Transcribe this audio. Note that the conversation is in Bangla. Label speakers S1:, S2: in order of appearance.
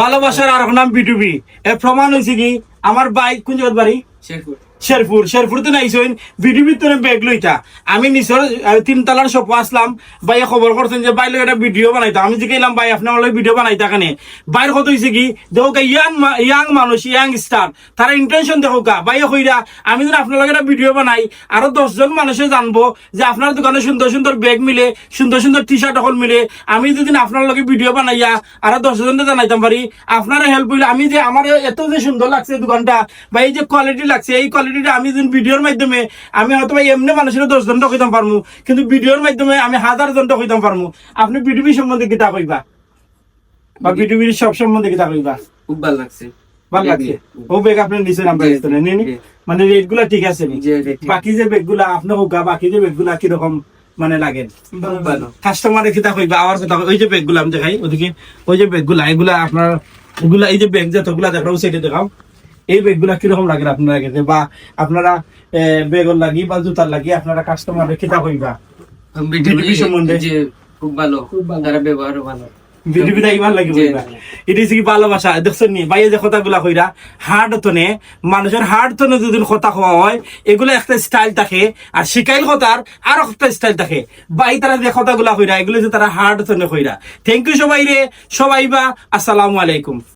S1: ভালোবাসার আর নাম বিটুবি এর প্রমাণ হয়েছে কি আমার বাইক কোন জায়গার বাড়ি শেরপুর তো নাইছেন বিডিবির তো ব্যাগ লইতা আমি নিচর 3 তলার শপ আসলাম ভাই খবর করছেন যে বাইরে একটা ভিডিও বানাইতা আমি জিজ্ঞাসলাম ভাই আপনার ভিডিও বানাইতা কেন বাইর কত হয়েছে কি দেখো ইয়াং মানুষ ইয়াং স্টার তারা ইন্টেনশন দেখো কা ভাই কইরা আমি যদি আপনার লগে একটা ভিডিও বানাই আরো 10 জন মানুষে জানবো যে আপনার দোকানে সুন্দর সুন্দর ব্যাগ মিলে সুন্দর সুন্দর টি শার্ট এখন মিলে আমি যদি আপনার লগে ভিডিও বানাইয়া আরো 10 জনকে জানাইতাম পারি আপনারা হেল্প হইলে আমি যে আমার এত যে সুন্দর লাগছে দোকানটা বা এই যে কোয়ালিটি লাগছে এই কোয়ালিটিটা আমি যদি ভিডিওর মাধ্যমে আমি হয়তো ভাই এমনি মানুষের 10 জন কইতাম পারমু কিন্তু ভিডিওর মাধ্যমে আমি 1000 জন কইতাম পারমু আপনি বিডিবি সম্বন্ধে কিতা কইবা বা বিডিবির সব সম্বন্ধে কিতা কইবা
S2: খুব ভালো লাগছে
S1: ভালো লাগছে ও ব্যাগ আপনি নিচে নাম্বার দিতে নেন মানে রেটগুলা ঠিক আছে নি বাকি যে ব্যাগগুলা আপনি হোকা বাকি যে ব্যাগগুলা কি রকম মানে লাগে
S2: ভালো
S1: কাস্টমারে কিতা কইবা আমার কথা ওই যে ব্যাগগুলা আমি দেখাই ওদিকে ওই যে ব্যাগগুলা এগুলা আপনার এগুলা এই যে ব্যাগ যতগুলা দেখাও সেটা দেখাও এই ব্যাগগুলা কিরকম লাগে আপনারা কাছে বা আপনারা ব্যাগর লাগি বা জুতার লাগি আপনারা কাস্টমারে কিতা কইবা বিডিবি সম্বন্ধে
S2: যে খুব ভালো তারা ব্যবহারও ভালো
S1: বিডিবিটা ইমান লাগিব এটা কি ভালোবাসা দেখছেন নি ভাই যে কথাগুলা কইরা হার্ট তনে মানুষের হার্ট তনে যদি কথা কওয়া হয় এগুলো একটা স্টাইল থাকে আর শিকাইল কথার আর একটা স্টাইল থাকে ভাই তারা যে কথাগুলা কইরা এগুলো যে তারা হার্ট তনে কইরা থ্যাংক ইউ সবাই রে সবাই বা আসসালামু আলাইকুম।